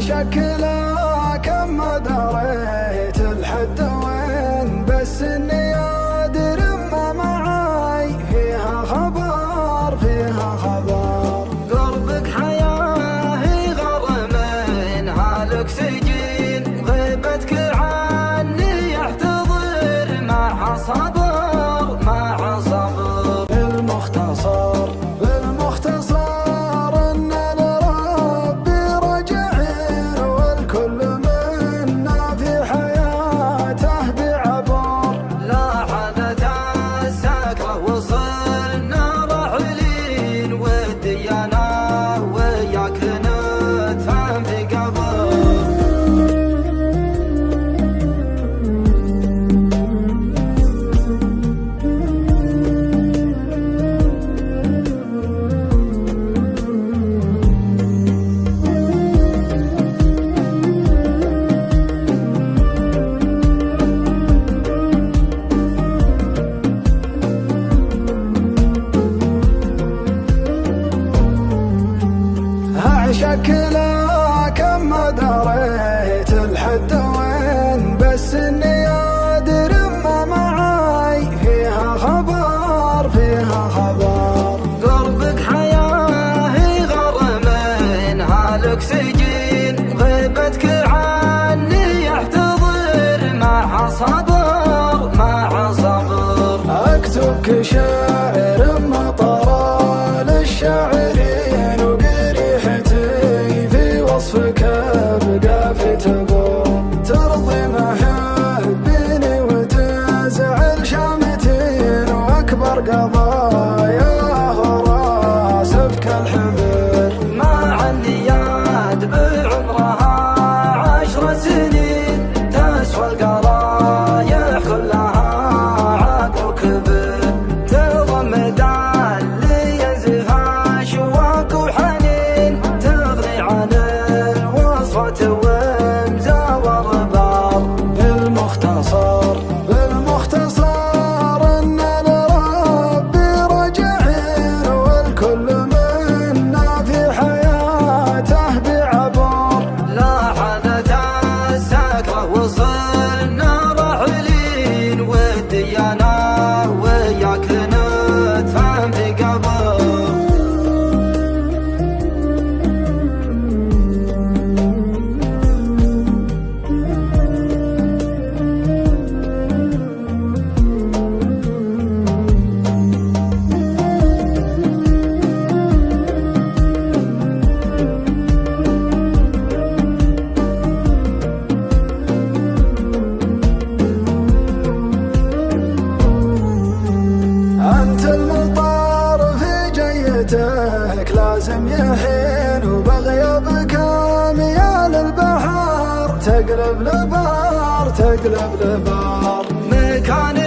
شكلها كم ما دريت الحد وين، بس اني ادري ما معاي فيها خبر فيها خبر. قربك حياه غرم منها الاكسجين، غيبتك عني يحتضر مع صبر مع صبر. المختصر ان لربي رجعين، والكل منا في حياته بعبر. لاحظت السكرة وصلنا راحلين، والديانة وياك ندفن في قبر. شكلها كم ما دريت الحد وين، بس اني ادري ما معاي فيها خبر فيها خبر. قربك حياه غرم منها الاكسجين، غيبتك عني يحتضر مع صبر مع صبر. اكتبك شعر مطر للشاعرين، وقريحتي في وصفك ابقى في تبور. ترضي محبيني وتزعل شامتين، واكبر قضاياه راسبك الحبر. مع النياد بعمرها 10 سنين، تسوى القرايح كلها عقل وكبر. تضمد اللي ينزف اشواق وحنين، تغني عن الوصفة ومزاور بار. بالمختصر ان لربي رجعين، والكل منا في حياته بعبر. لاحظت السكرة وصلنا راحلين، والديانة وياك ندفن في قبر. أنت المطار في جيتك لازم يحين، وبغيابك أميال البحر تقلب لبار مكان